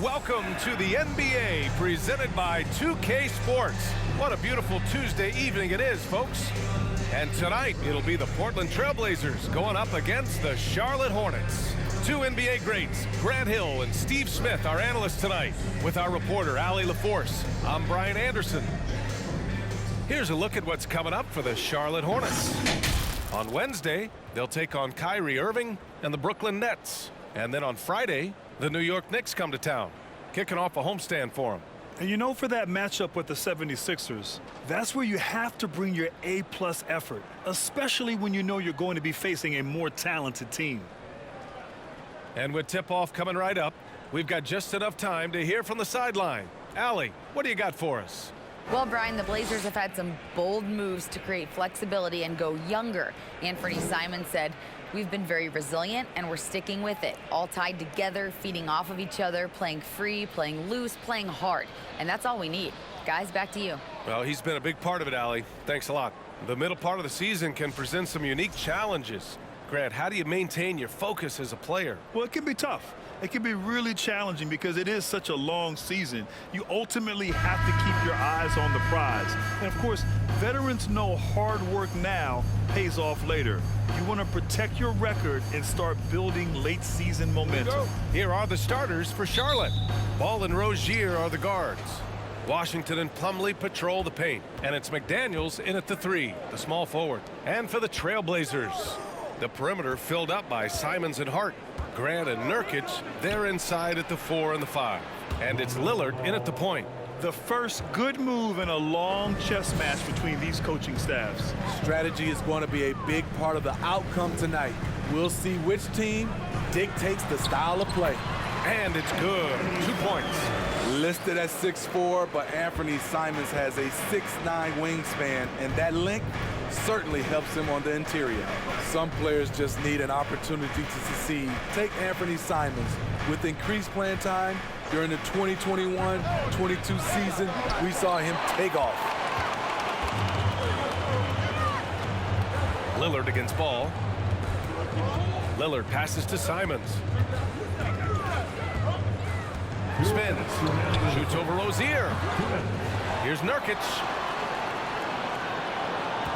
Welcome to the NBA, presented by 2K Sports. What a beautiful Tuesday evening it is, folks. And tonight, it'll be the Portland Trailblazers going up against the Charlotte Hornets. Two NBA greats, Grant Hill and Steve Smith, our analysts tonight, with our reporter, Allie LaForce. I'm Brian Anderson. Here's a look at what's coming up for the Charlotte Hornets. On Wednesday, they'll take on Kyrie Irving and the Brooklyn Nets. And then on Friday, the New York Knicks come to town, kicking off a homestand for them. And you know, for that matchup with the 76ers, that's where you have to bring your A-plus effort, especially when you know you're going to be facing a more talented team. And with tip-off coming right up, we've got just enough time to hear from the sideline. Allie, what do you got for us? Well, Brian, the Blazers have had some bold moves to create flexibility and go younger. Anthony Simons said, "We've been very resilient, and we're sticking with it. All tied together, feeding off of each other, playing free, playing loose, playing hard. And that's all we need." Guys, back to you. Well, he's been a big part of it, Allie. Thanks a lot. The middle part of the season can present some unique challenges. Grant, how do you maintain your focus as a player? Well, it can be tough. It can be really challenging because it is such a long season. You ultimately have to keep your eyes on the prize. And, of course, veterans know hard work now pays off later. You want to protect your record and start building late-season momentum. Here are the starters for Charlotte. Ball and Rozier are the guards. Washington and Plumlee patrol the paint. And it's McDaniels in at the 3, the small forward. And for the Trailblazers, the perimeter filled up by Simons and Hart. Grant and Nurkic, they're inside at the 4 and the 5. And it's Lillard in at the point. The first good move in a long chess match between these coaching staffs. Strategy is going to be a big part of the outcome tonight. We'll see which team dictates the style of play. And it's good. 2 points. Listed at 6'4", but Anthony Simons has a 6'9" wingspan, and that length certainly helps him on the interior. Some players just need an opportunity to succeed. Take Anthony Simons. With increased playing time during the 2021-22 season, we saw him take off. Lillard against Ball. Lillard passes to Simons. Spins. Shoots over Rozier. Here's Nurkic.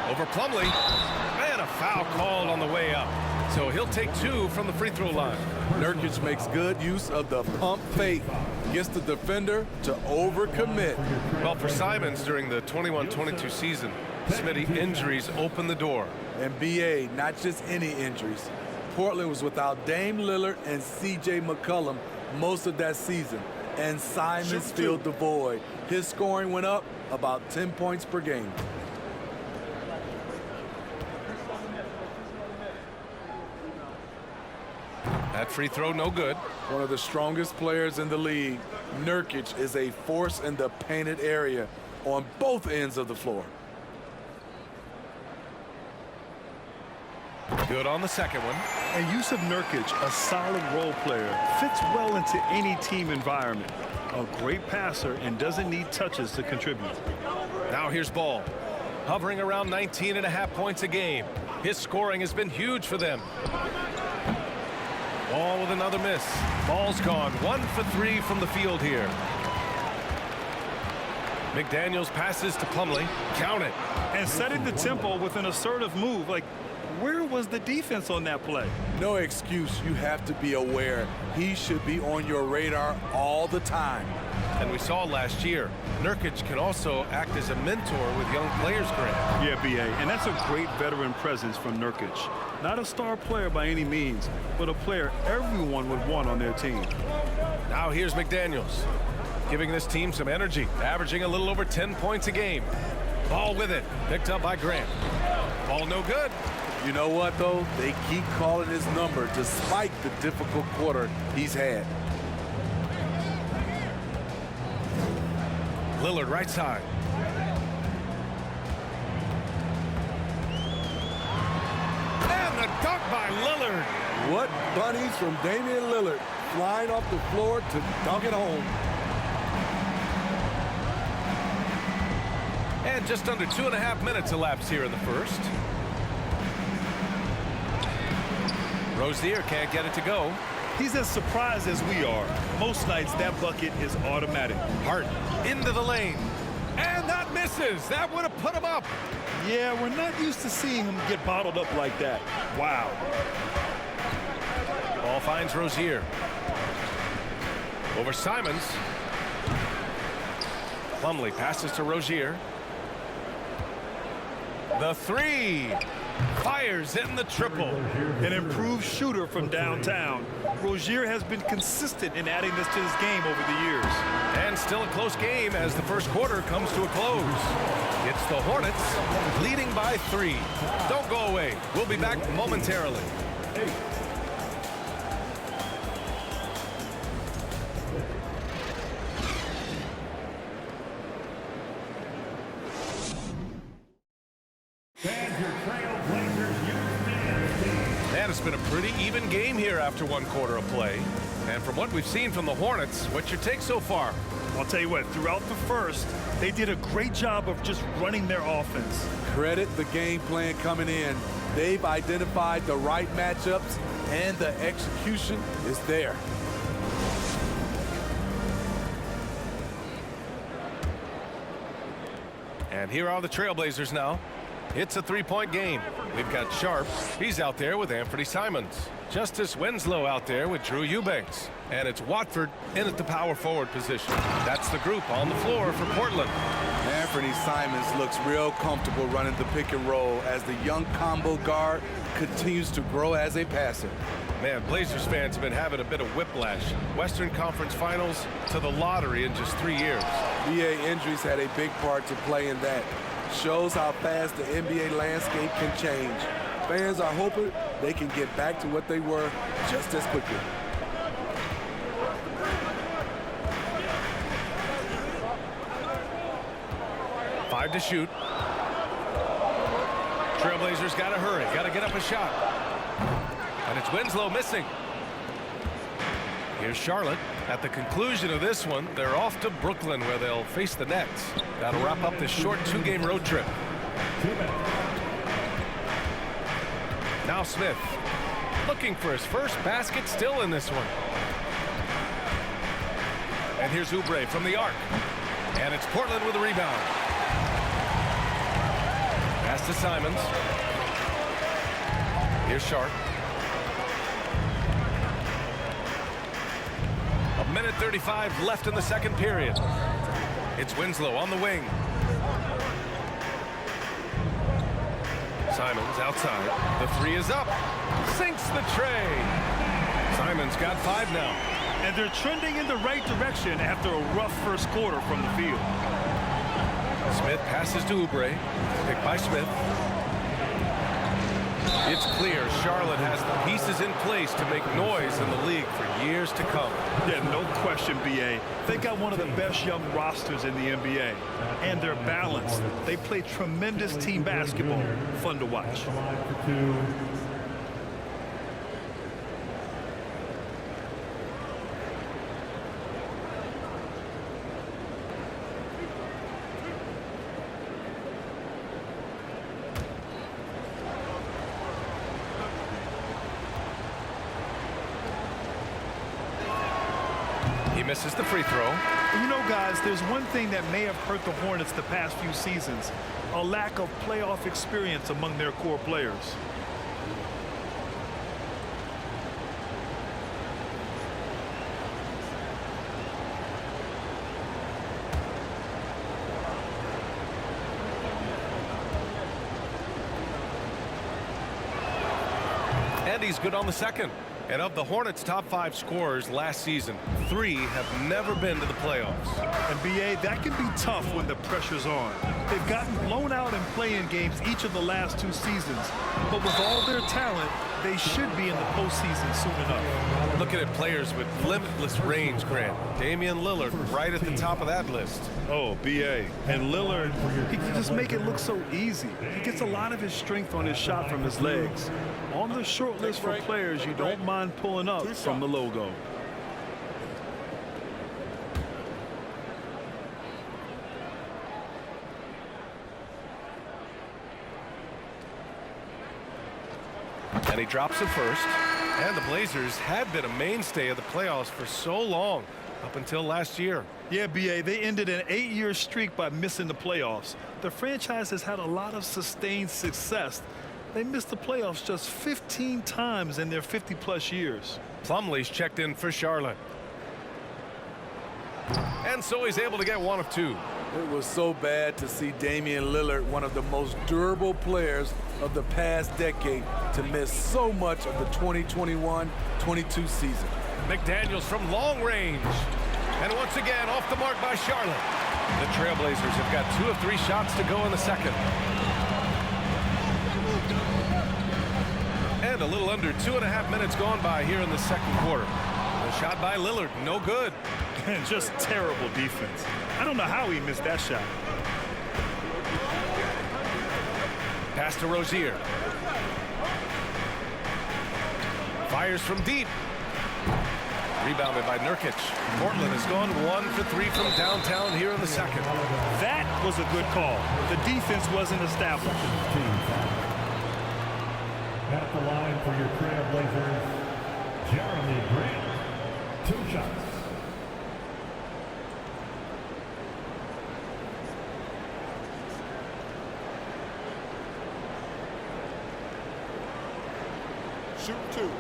Over Plumlee. And a foul called on the way up. So he'll take 2 from the free throw line. Nurkic makes good use of the pump fake. Gets the defender to overcommit. Well, for Simons during the 21-22 season, Smitty, injuries opened the door. And BA, not just any injuries. Portland was without Dame Lillard and C.J. McCollum most of that season. And Simons filled the void. His scoring went up about 10 points per game. That free throw, no good. One of the strongest players in the league, Nurkic is a force in the painted area on both ends of the floor. Good on the second one. And use of Nurkic, a solid role player, fits well into any team environment. A great passer and doesn't need touches to contribute. Now here's Ball. Hovering around 19.5 points a game. His scoring has been huge for them. Ball with another miss. Ball's gone 1 for 3 from the field here. McDaniels passes to Plumlee. Count it. And setting the tempo with an assertive move. Like, where was the defense on that play? No excuse. You have to be aware. He should be on your radar all the time. And we saw last year, Nurkic can also act as a mentor with young players, Grant. Yeah, B.A., and that's a great veteran presence from Nurkic. Not a star player by any means, but a player everyone would want on their team. Now here's McDaniels, giving this team some energy, averaging a little over 10 points a game. Ball with it, picked up by Grant. Ball no good. You know what, though? They keep calling his number despite the difficult quarter he's had. Lillard right side. And the dunk by Lillard. What bunnies from Damian Lillard, flying off the floor to dunk it home. And just under 2.5 minutes elapsed here in the first. Rozier can't get it to go. He's as surprised as we are. Most nights, that bucket is automatic. Hart into the lane. And that misses. That would have put him up. Yeah, we're not used to seeing him get bottled up like that. Wow. Ball finds Rozier. Over Simons. Plumlee passes to Rozier. The three. Fires in the triple. An improved shooter from downtown. Rozier has been consistent in adding this to his game over the years. And still a close game as the first quarter comes to a close. It's the Hornets leading by 3. Don't go away. We'll be back momentarily. Man, it's been a pretty even game here after one quarter of play. And from what we've seen from the Hornets, what's your take so far? I'll tell you what, throughout the first, they did a great job of just running their offense. Credit the game plan coming in. They've identified the right matchups, and the execution is there. And here are the Trailblazers now. It's a three-point game. We've got Sharp. He's out there with Anthony Simons. Justice Winslow out there with Drew Eubanks. And it's Watford in at the power forward position. That's the group on the floor for Portland. Anthony Simons looks real comfortable running the pick and roll as the young combo guard continues to grow as a passer. Man, Blazers fans have been having a bit of whiplash. Western Conference Finals to the lottery in just 3 years. NBA injuries had a big part to play in that. Shows how fast the NBA landscape can change. Fans are hoping they can get back to what they were just as quickly. Five to shoot. Trailblazers got to hurry, got to get up a shot. And it's Winslow missing. Here's Charlotte. At the conclusion of this one, they're off to Brooklyn where they'll face the Nets. That'll wrap up this short 2-game road trip. Now Smith looking for his first basket, still in this one. And here's Oubre from the arc. And it's Portland with a rebound. Pass to Simons. Here's Sharp. A minute 35 left in the second period. It's Winslow on the wing. Simons outside. The three is up. Sinks the tray. Simons got 5 now. And they're trending in the right direction after a rough first quarter from the field. Smith passes to Oubre. Picked by Smith. It's clear Charlotte has the pieces in place to make noise in the league for years to come. Yeah, no question, B.A. They got one of the best young rosters in the NBA. And they're balanced. They play tremendous team basketball. Fun to watch. He misses the free throw. You know, guys, there's one thing that may have hurt the Hornets the past few seasons, a lack of playoff experience among their core players. And he's good on the second. And of the Hornets' top 5 scorers last season, 3 have never been to the playoffs. And B.A., that can be tough when the pressure's on. They've gotten blown out in play-in games each of the last 2 seasons. But with all their talent, they should be in the postseason soon enough. Looking at players with limitless range, Grant. Damian Lillard right at the top of that list. Oh, B.A. And Lillard, he can just make it look so easy. He gets a lot of his strength on his shot from his legs. On the short list for players you don't mind pulling up from the logo. And he drops it first. And the Blazers had been a mainstay of the playoffs for so long, up until last year. Yeah, B.A., they ended an 8-year streak by missing the playoffs. The franchise has had a lot of sustained success. They missed the playoffs just 15 times in their 50-plus years. Plumlee's checked in for Charlotte. And so he's able to get one of two. It was so bad to see Damian Lillard, one of the most durable players of the past decade, to miss so much of the 2021-22 season. McDaniels from long range. And once again, off the mark by Charlotte. The Trailblazers have got 2 of 3 shots to go in the second. And a little under 2.5 minutes gone by here in the second quarter. The shot by Lillard, no good. And just terrible defense. I don't know how he missed that shot. Pass to Rozier. Fires from deep. Rebounded by Nurkic. Portland has gone 1 for 3 from downtown here in the second. That was a good call. The defense wasn't established. At the line for your Trailblazers, Jeremy Grant. 2 shots. Shoot 2.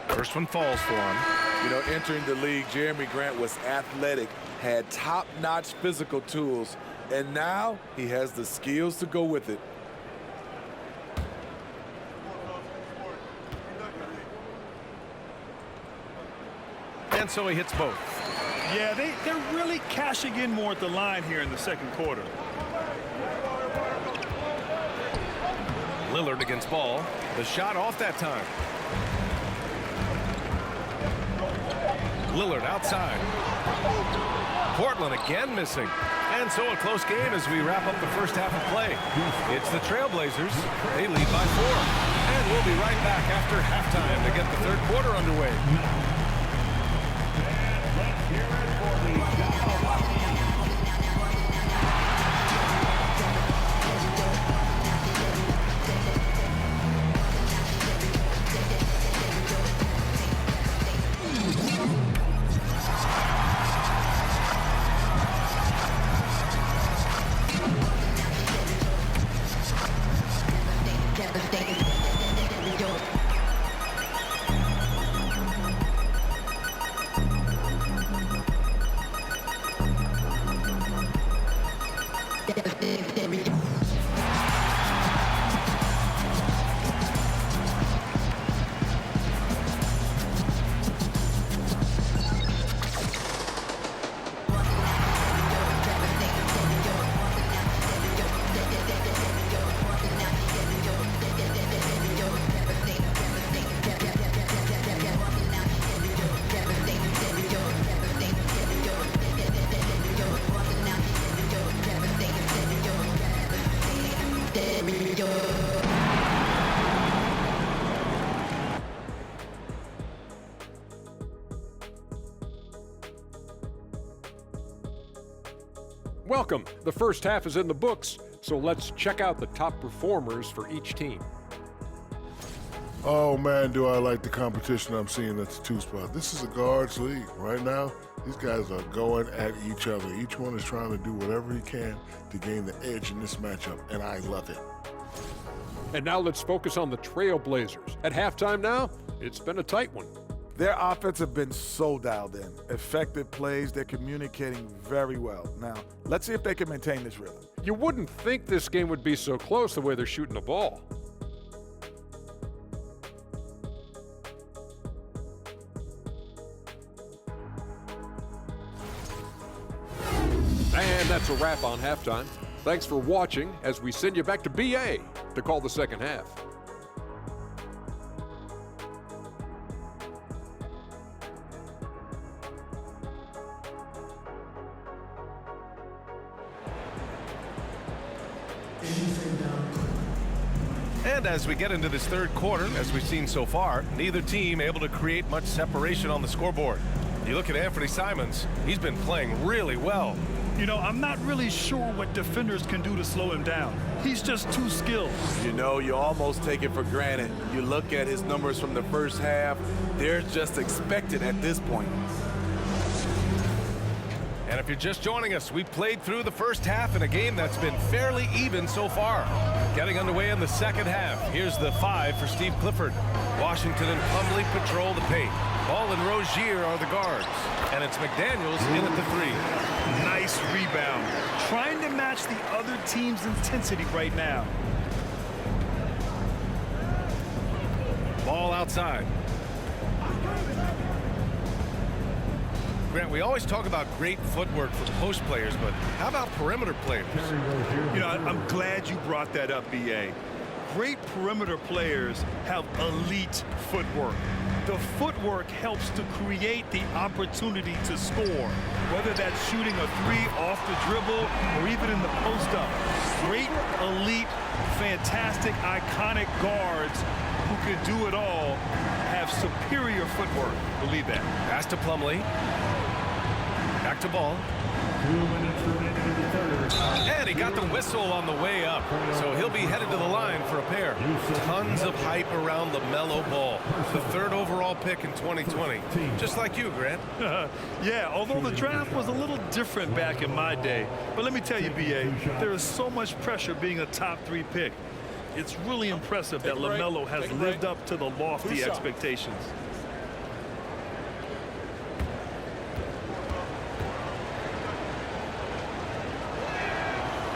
First one falls for him. You know, entering the league, Jeremy Grant was athletic, had top-notch physical tools, and now he has the skills to go with it. And so he hits both. Yeah, they're really cashing in more at the line here in the second quarter. Lillard against Ball. The shot off that time. Lillard outside. Portland again missing. And so a close game as we wrap up the first half of play. It's the Trailblazers. They lead by 4. And we'll be right back after halftime to get the third quarter underway. Welcome. The first half is in the books, so let's check out the top performers for each team. Oh man, do I like the competition I'm seeing at the 2 spot. This is a guards league. Right now, these guys are going at each other. Each one is trying to do whatever he can to gain the edge in this matchup, and I love it. And now let's focus on the Trailblazers. At halftime now, it's been a tight one. Their offense have been so dialed in. Effective plays, they're communicating very well. Now, let's see if they can maintain this rhythm. You wouldn't think this game would be so close the way they're shooting the ball. And that's a wrap on halftime. Thanks for watching as we send you back to BA to call the second half. And as we get into this third quarter, as we've seen so far, neither team able to create much separation on the scoreboard. You look at Anthony Simons, he's been playing really well. You know, I'm not really sure what defenders can do to slow him down. He's just too skilled. You know, you almost take it for granted. You look at his numbers from the first half, they're just expected at this point. And if you're just joining us, we played through the first half in a game that's been fairly even so far. Getting underway in the second half. Here's the 5 for Steve Clifford. Washington and Plumlee patrol the paint. Ball and Rozier are the guards. And it's McDaniels in at the 3. Nice rebound. Trying to match the other team's intensity right now. Ball outside. Grant, we always talk about great footwork for post players, but how about perimeter players? You know, I'm glad you brought that up, B.A. Great perimeter players have elite footwork. The footwork helps to create the opportunity to score, whether that's shooting a 3 off the dribble or even in the post-up. Great, elite, fantastic, iconic guards who can do it all have superior footwork. Believe that. Pass to Plumlee. Back to Ball. 2 minutes remaining in the third. And he got the whistle on the way up, so he'll be headed to the line for a pair. Tons of hype around the Melo Ball, the 3rd overall pick in 2020. Just like you, Grant. Yeah, although the draft was a little different back in my day. But let me tell you, B.A., there is so much pressure being a top 3 pick. It's really impressive that LaMelo has lived up to the lofty expectations.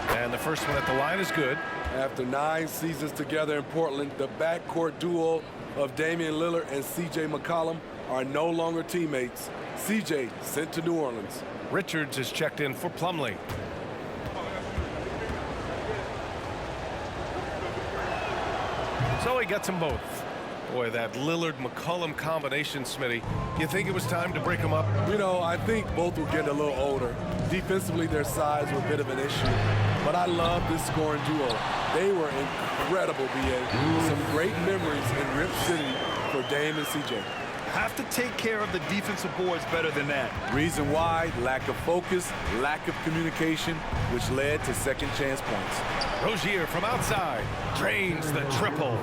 And the first one at the line is good. After 9 seasons together in Portland, the backcourt duo of Damian Lillard and C.J. McCollum are no longer teammates. C.J. sent to New Orleans. Richards is checked in for Plumlee. So he gets them both. Boy, that Lillard-McCollum combination, Smitty. You think it was time to break them up? You know, I think both were getting a little older. Defensively, their size was a bit of an issue. But I love this scoring duo. They were incredible, B.A. Some great memories in Rip City for Dame and C.J. Have to take care of the defensive boards better than that. Reason why? Lack of focus, lack of communication, which led to second chance points. Rozier from outside drains the triple.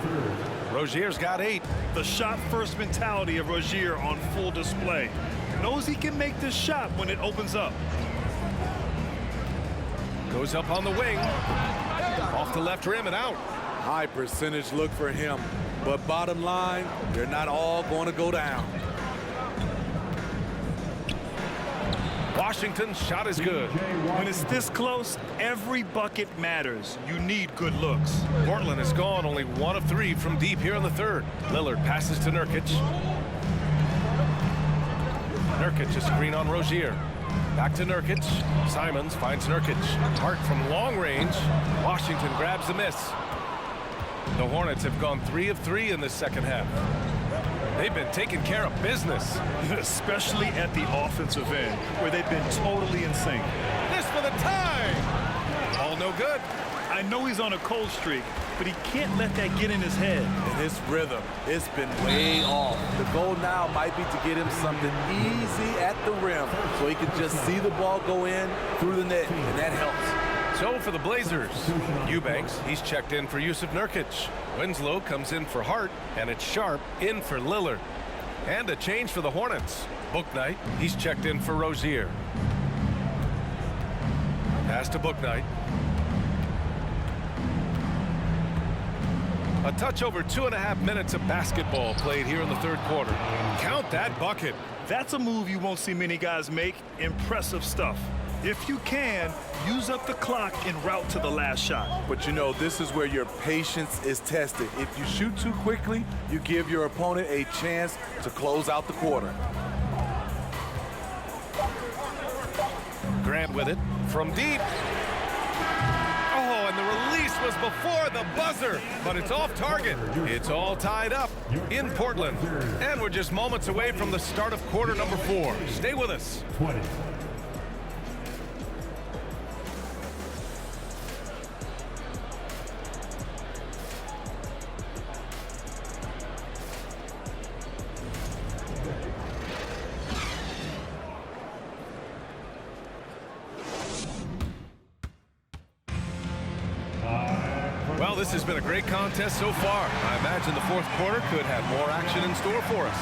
Rozier's got 8. The shot-first mentality of Rozier on full display. Knows he can make this shot when it opens up. Goes up on the wing. Off the left rim and out. High percentage look for him. But bottom line, they're not all going to go down. Washington's shot is good. When it's this close, every bucket matters. You need good looks. Portland has gone only 1 of 3 from deep here in the 3rd. Lillard passes to Nurkic. Nurkic a screen on Rozier. Back to Nurkic. Simons finds Nurkic. Hart from long range. Washington grabs the miss. The Hornets have gone 3 of 3 in this second half. They've been taking care of business. Especially at the offensive end, where they've been totally in sync. This for the tie. All no good. I know he's on a cold streak, but he can't let that get in his head. And his rhythm, it's been way off. The goal now might be to get him something easy at the rim so he can just see the ball go in through the net, and that helps. So for the Blazers, Eubanks, he's checked in for Yusuf Nurkic. Winslow comes in for Hart, and it's Sharp in for Lillard. And a change for the Hornets. Bouknight, he's checked in for Rozier. Pass to Bouknight. A touch over 2.5 minutes of basketball played here in the 3rd quarter. Count that bucket. That's a move you won't see many guys make. Impressive stuff. If you can, use up the clock en route to the last shot. But you know, this is where your patience is tested. If you shoot too quickly, you give your opponent a chance to close out the quarter. Grant with it from deep. Oh, and the release was before the buzzer, but it's off target. It's all tied up in Portland. And we're just moments away from the start of quarter number 4. Stay with us. 20. this has been a great contest so far. I imagine the fourth quarter could have more action in store for us.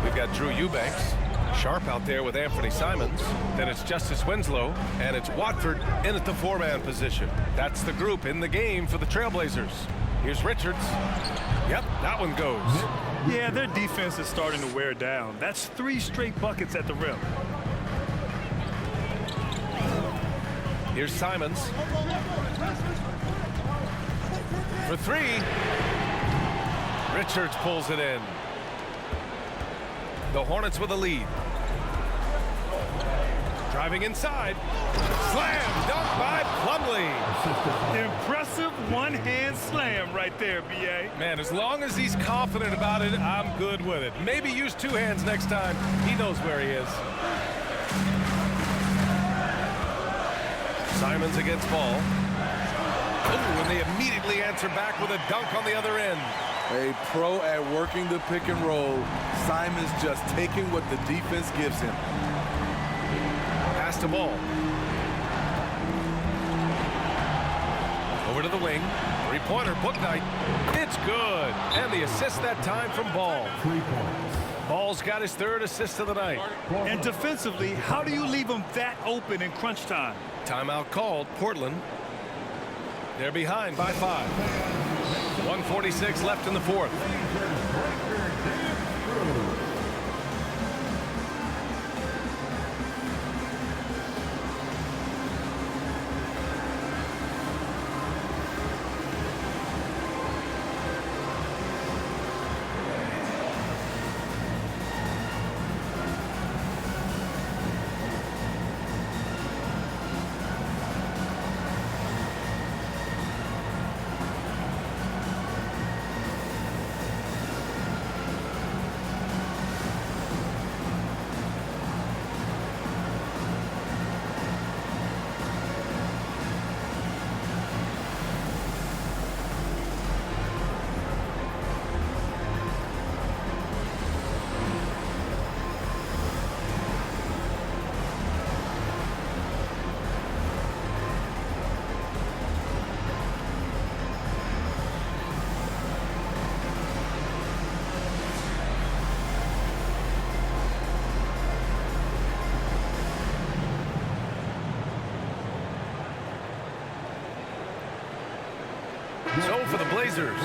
We've got Drew Eubanks. Sharp out there with Anthony Simons. Then it's Justice Winslow, and it's Watford in at the four-man position. That's the group in the game for the Trailblazers. Here's Richards. Yep, that one goes. Yeah, their defense is starting to wear down. That's 3 straight buckets at the rim. Here's Simons. For 3. Richards pulls it in. The Hornets with a lead. Driving inside. Slam dunk by Plumlee. Impressive one-hand slam right there, B.A. Man, as long as he's confident about it, I'm good with it. Maybe use 2 hands next time. He knows where he is. Simons against Ball. Ooh, and they immediately answer back with a dunk on the other end. A pro at working the pick and roll. Simons just taking what the defense gives him. Pass to Ball. Over to the wing. 3-pointer, Bouknight. It's good. And the assist that time from Ball. 3 points. Ball's got his 3rd assist of the night. And defensively, how do you leave them that open in crunch time? Timeout called. Portland. They're behind by 5. 1:46 left in the fourth. So for the Blazers,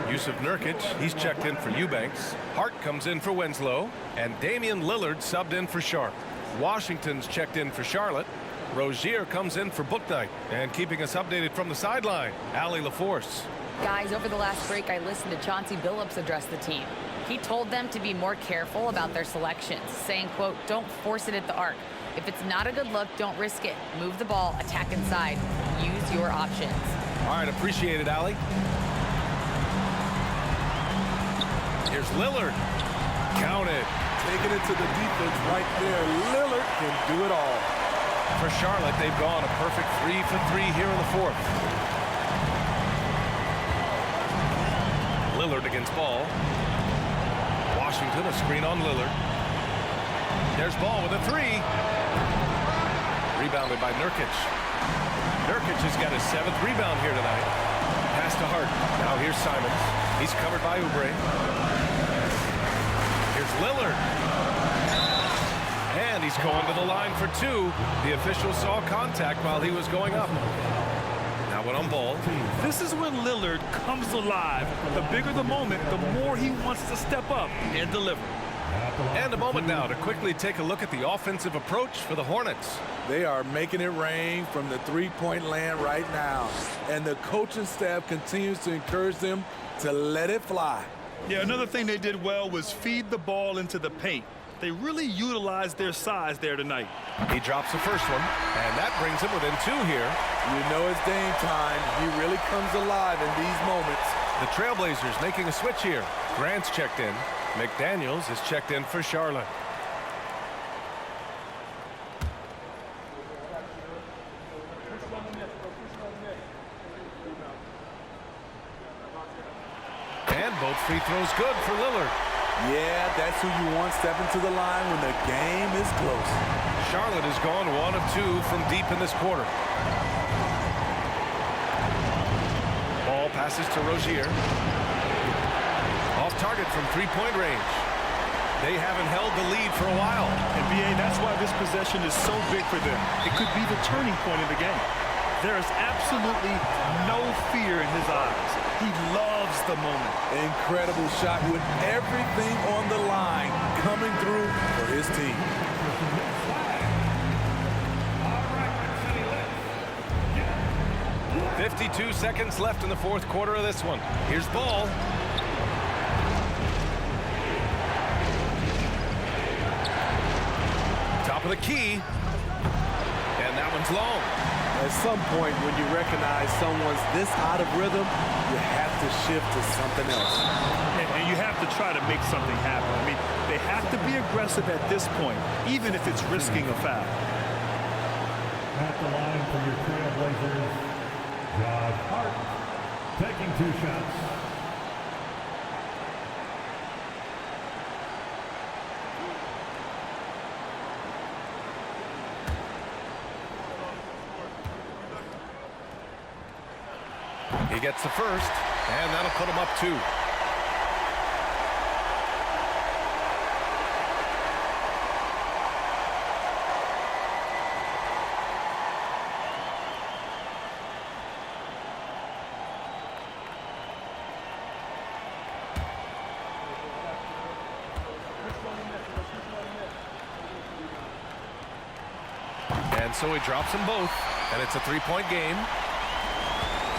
Yusuf Nurkic, he's checked in for Eubanks. Hart comes in for Winslow. And Damian Lillard subbed in for Sharp. Washington's checked in for Charlotte. Rozier comes in for Bouknight. And keeping us updated from the sideline, Allie LaForce. Guys, over the last break, I listened to Chauncey Billups address the team. He told them to be more careful about their selections, saying, quote, don't force it at the arc. If it's not a good look, don't risk it. Move the ball, attack inside. Use your options. All right, appreciate it, Allie. Here's Lillard. Count it. Taking it to the defense right there. Lillard can do it all. For Charlotte, they've gone a perfect 3 for 3 here in the fourth. Lillard against Ball. Washington, a screen on Lillard. There's Ball with a 3. Rebounded by Nurkic. Nurkic has got his 7th rebound here tonight. Pass to Hart. Now here's Simons. He's covered by Oubre. Here's Lillard. And he's going to the line for 2. The official saw contact while he was going up. Now went on Ball. This is when Lillard comes alive. The bigger the moment, the more he wants to step up and deliver. And a moment now to quickly take a look at the offensive approach for the Hornets. They are making it rain from the three-point land right now. And the coaching staff continues to encourage them to let it fly. Yeah, another thing they did well was feed the ball into the paint. They really utilized their size there tonight. He drops the first one, and that brings him within 2 here. You know it's Dame time. He really comes alive in these moments. The Trailblazers making a switch here. Grant's checked in. McDaniels is checked in for Charlotte. And both free throws good for Lillard. Yeah, that's who you want stepping to the line when the game is close. Charlotte has gone 1 of 2 from deep in this quarter. Ball passes to Rozier. Off target from three-point range. They haven't held the lead for a while. And BA, that's why this possession is so big for them. It could be the turning point in the game. There is absolutely no fear in his eyes. He loves the moment. Incredible shot with everything on the line coming through for his team. 52 seconds left in the fourth quarter of this one. Here's Ball. Top of the key. And that one's long. At some point, when you recognize someone's this out of rhythm, you have to shift to something else. And you have to try to make something happen. I mean, they have to be aggressive at this point, even if it's risking a foul. At the line for your Trailblazers, Josh Hart, taking 2 shots. He gets the first, and that'll put him up 2. And so he drops them both, and it's a 3-point game.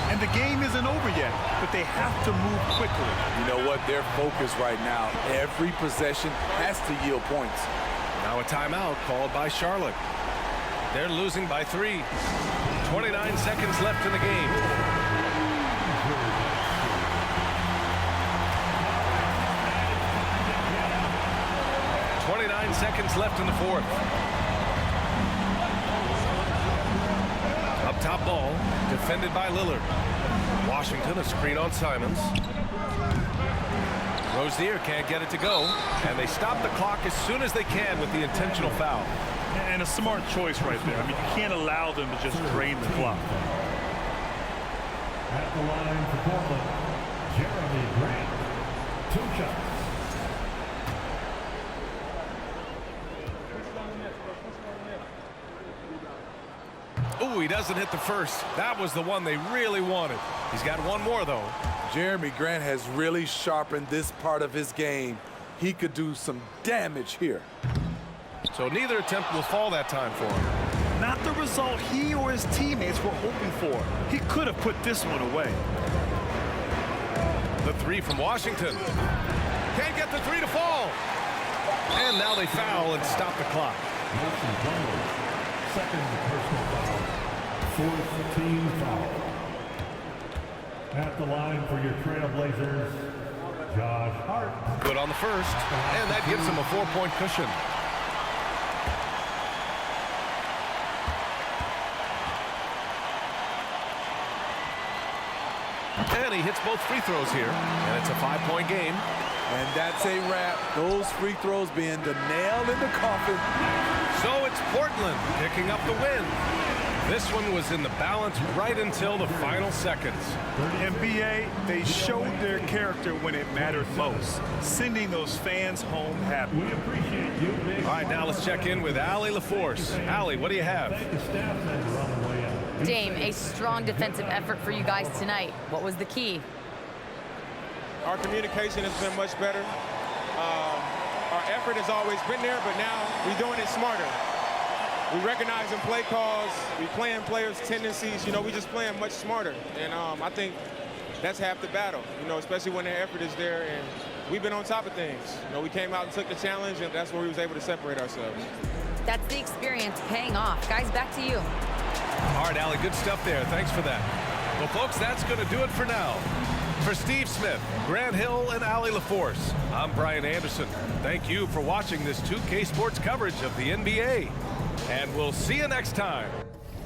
And the game isn't over yet, but they have to move quickly. You know what? Their focus right now, every possession has to yield points. Now a timeout called by Charlotte. They're losing by 3. 29 seconds left in the game. Seconds left in the fourth. Up top Ball, defended by Lillard. Washington, a screen on Simons. Rozier can't get it to go, and they stop the clock as soon as they can with the intentional foul. And a smart choice right there. I mean, you can't allow them to just drain the clock. At the line for Portland, Jeremy Grant, 2 shots. Oh, he doesn't hit the first. That was the one they really wanted. He's got one more, though. Jeremy Grant has really sharpened this part of his game. He could do some damage here. So neither attempt will fall that time for him. Not the result he or his teammates were hoping for. He could have put this one away. The 3 from Washington. Can't get the 3 to fall. And now they foul and stop the clock. Second personal foul. 4th team foul. At the line for your Trailblazers, Josh Hart. Good on the first, and that gives him a 4-point cushion. And he hits both free throws here, and it's a 5-point game. And that's a wrap. Those free throws being the nail in the coffin. So it's Portland picking up the win. This one was in the balance right until the final seconds. NBA, they showed their character when it mattered most, sending those fans home happy. We appreciate you, Big. All right, now let's check in with Allie LaForce. Allie, what do you have? Thank the staff member on the way out. Dame, a strong defensive effort for you guys tonight. What was the key? Our communication has been much better. Our effort has always been there, but now we're doing it smarter. We recognize in play calls, we playing players' tendencies, you know, we just playing much smarter. And I think that's half the battle, you know, especially when their effort is there. And we've been on top of things. You know, we came out and took the challenge, and that's where we was able to separate ourselves. That's the experience paying off. Guys, back to you. All right, Allie, good stuff there. Thanks for that. Well, folks, that's going to do it for now. For Steve Smith, Grant Hill, and Allie LaForce, I'm Brian Anderson. Thank you for watching this 2K Sports coverage of the NBA. And we'll see you next time.